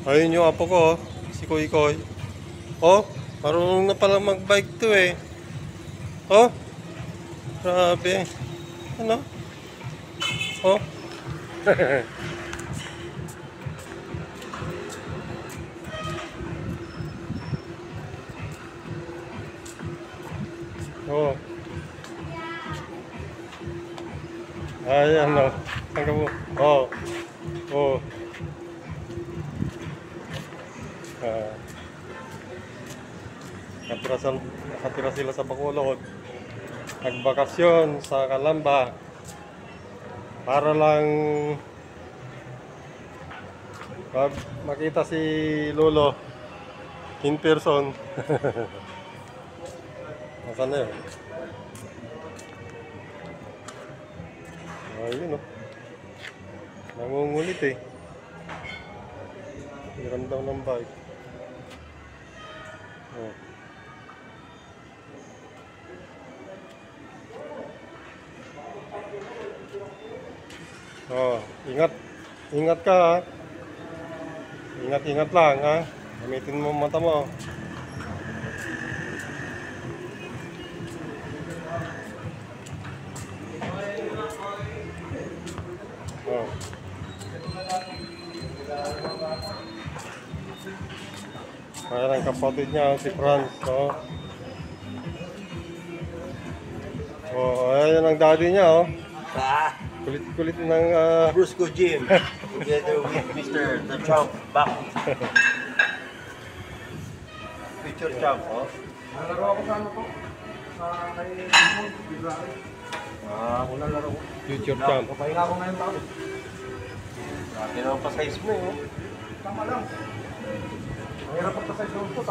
Ayun yung apo ko, oh. Si Koy Koy. Oh, marunong na pala mag-bike to eh. Oh, grabe. Ano? Oh. Oh. Ayan oh. Saan ka mo? Oh. Oh. Ah. Nakatira sila sa Bacolod. Nagbakasyon sa Calamba. Para lang makita si Lolo in person. Nasaan na yun? Ayun oh. Nangungulit eh. Hiram daw ng bike. Oh. Oh, ingat ka ha. Ingat lang ha. Gamitin mo mata mo. Oh. Ayan ang kapatid niya, si Franz. Oh. Oh, ayan ang daddy niya oh. Kulit-kulit ng Brusco Gym together with Mr. The Chomp back. Picture Chomp, oh. Nalaro ako sa ano po? Sa kay Bibrari. Ako nalaro ko. future champ. Papahinga ako ngayon taon. Dati naman pa size mo, eh. Tama lang. Mahirap pagka-size doon ko.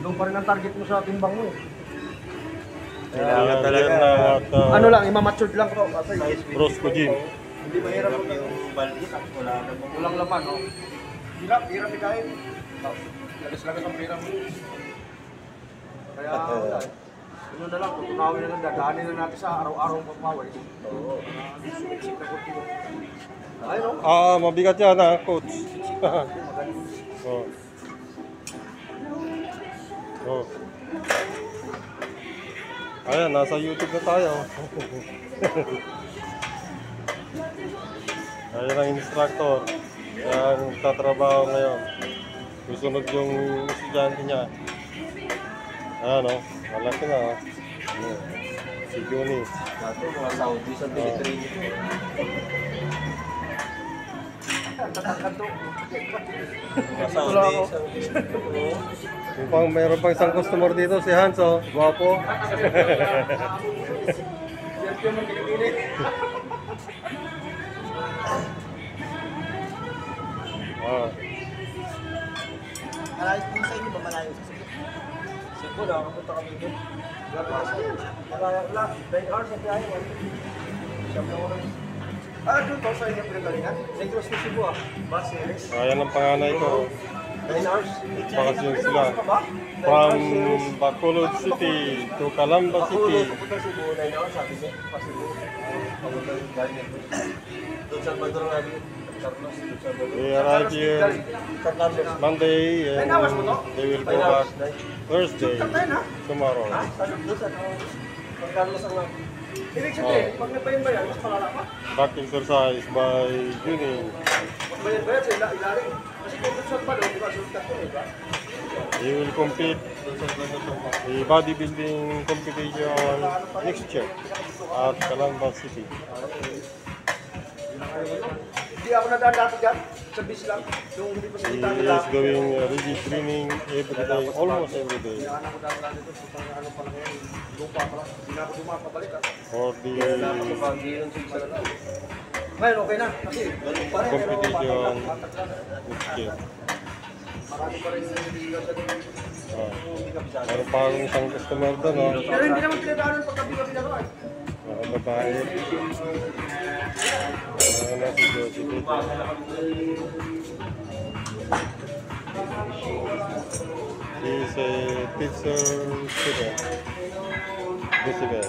Doon pa rin ang target mo sa timbang mo eh. Kailangan talaga. Ano lang, imamatured lang ko. Kasi Brosco Gym. hindi mahirap Hirap pagka yung baldi at wala naman. walang laman, no? Hirap ikain. Lagas-lagas ang pera mo. Kaya, wala eh. Ano na lang, tutunawin na lang, dadaanin na natin sa araw-araw pagpaway. Oo. Sip na kunti. Ayun, no? Mabigat yan ha, coach. Oh. Oh. Ayan, nasa YouTube na tayo. Ayan ang instructor. Yan, tatrabaho ngayon. Susunod yung estudyante niya. Ayan o, malaki na o. Si Juni. Dati mga Saudi sa military nito. Mga Saudi sa military. Mayroon pang isang customer dito, si Hans o. Guwapo. Ah. Malayo po sa inyo ba? Malayo sa Cebu? Cebu, nakapunta kami doon. Malayo lang, 9 hours ang biyahe. Siyam na oras. Doon to sa inyo pinagalingan? Negros to Cebu Bus series. Ayan ang panganay ko. 9 hours. Bakasyon sila. From Bacolod City to Calamba City. Pupunta Cebu, 9 hours sabi niya. Pa Cebu. Papunta yung galing Negros. Doon sa Badro namin. Carlos, doon sa Badro. They arrive here San Carlos. Monday and they will go back Thursday, Tayo na. tomorrow. Doon sa San Carlos ang ibig sabihin, pag nagbayan-bayan, mas palala pa. Back exercise by Juni. Bayan-bayan sa ilalim. Kasi kung doon sa Balo, di ba, sultan ko, di ba? He will compete the bodybuilding competition next year at Calamba City. Hindi ako nadaan dati dyan, sa bis lang. Yung hindi pa He salita nila. is doing rigid training every day, almost every day, Kailangan ako dati dito, putang ano pa lang yan. Lupa pa lang. Hindi na ako dumapabalik. for the Ngayon, okay na. Kasi, ganun pa rin. competition next year. Marami pa rin yung hindi sa dito. Meron pa akong isang customer doon, no? Pero hindi naman pinagdaanan pagkabi-gabi na naman. Mga babae. Ayan na si Josie dito. He is a teacher student. Josibel.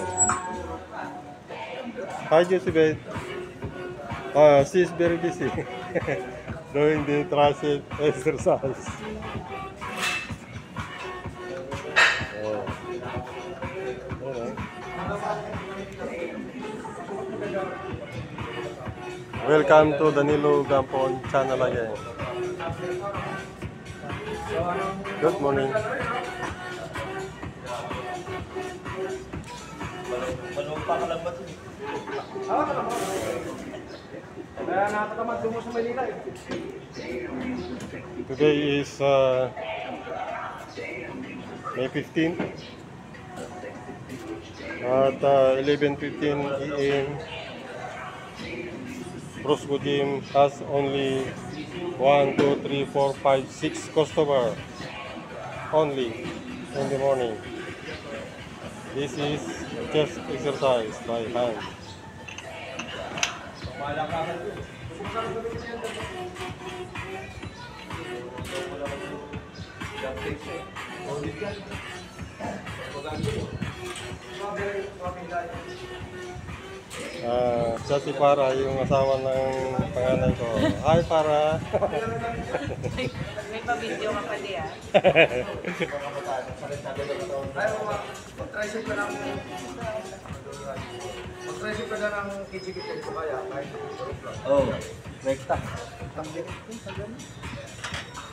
Hi Josibel. She is very busy. doing the tricep exercise. Oh. Ayan, welcome to Danilo Gampon channel again. Good morning. Manumpa ka lang ba ito? Kaya nakatamad mo sa Manila eh. Today is May 15 at 11:15 a.m. Roscoe Gym has only 1, 2, 3, 4, 5, 6 customer only in the morning. This is chest exercise by hand. Siya si Para, yung asawa ng panganay ko. Hi Para! May pa-video ka pala yan. Ayaw mo, mag-tricep ka ng... Mag-tricep ka na ng kikikit ko kaya, kahit Oh, rekta.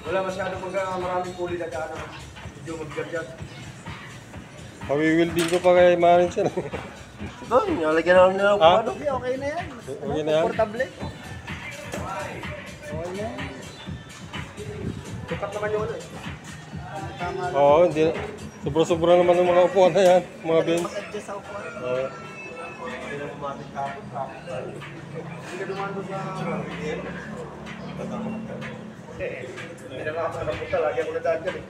wala masyado maraming puli na gana. Medyo mag-gadget. Pawiwilding ko pa kay Marin siya. Ito, nalagyan na lang nila kung Ha? ano. Okay na yan. Okay na yan? Komportable. Okay na yan. Tukat naman yung ano eh. Tama lang. Oo, hindi. Sobra-sobra naman ng mga upuan na yan, mga bench. Mag-adjust sa upuan. Oo. Hindi na bumati kapon. Hindi ka dumando sa... Hindi na ako nakapunta. Lagi ako nadaan dyan eh.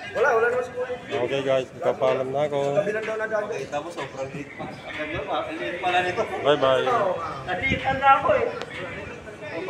Wala naman si Kuya. Okay guys, magpapaalam na ako. Kabilang daw nadaan dyan. Kita mo, sobrang liit pa. Ang liit pala nito. Bye-bye. Naliitan na ako eh. Oh,